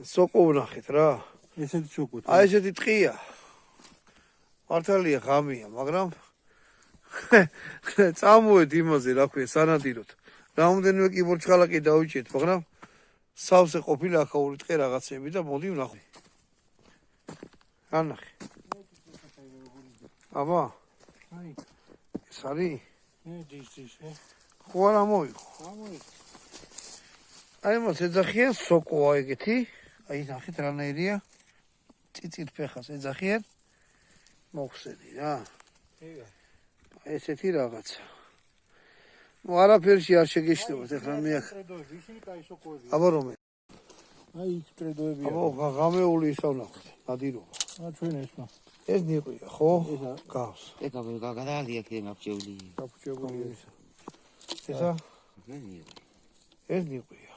სოკო ვნახეთ რა. ესეთი სოკო. აი ესეთი ტყია. მართალია ღამეა, მაგრამ წამოვედ იმაზე, რა ქვია, სანადიროთ. რამოდენიმე კი ბორჩხალაკი დავიჭეთ, მაგრამ სავსე ყოფილა ახაური ტყე რაღაცები და მოდი ვნახო. ანახე. აბა. აი, ეს არის? ძის. ხო არა მოიღო. აი მას ეძახიან სოკოა ეგეთი. აი ნახეთ რანაირია. წიწილფეხას ეძახიან. მოხსენი რა. ესეთი რაღაცა. ნუ არაფერში არ შეგეშლებათ ეხლა მე აქ. ისინი კაი სოკოებია. აბა რომე. აი იქ ტრედოებია. აბა ღამეული ისა ვნახოთ. ნადირობა. ჩვენ ესა. ეს ნიყვია, ხო? გავს. ეკა გაგადალია კი მაფჭეული. გაფუჭებული. ესა? ნენი. ეს ნიყვია.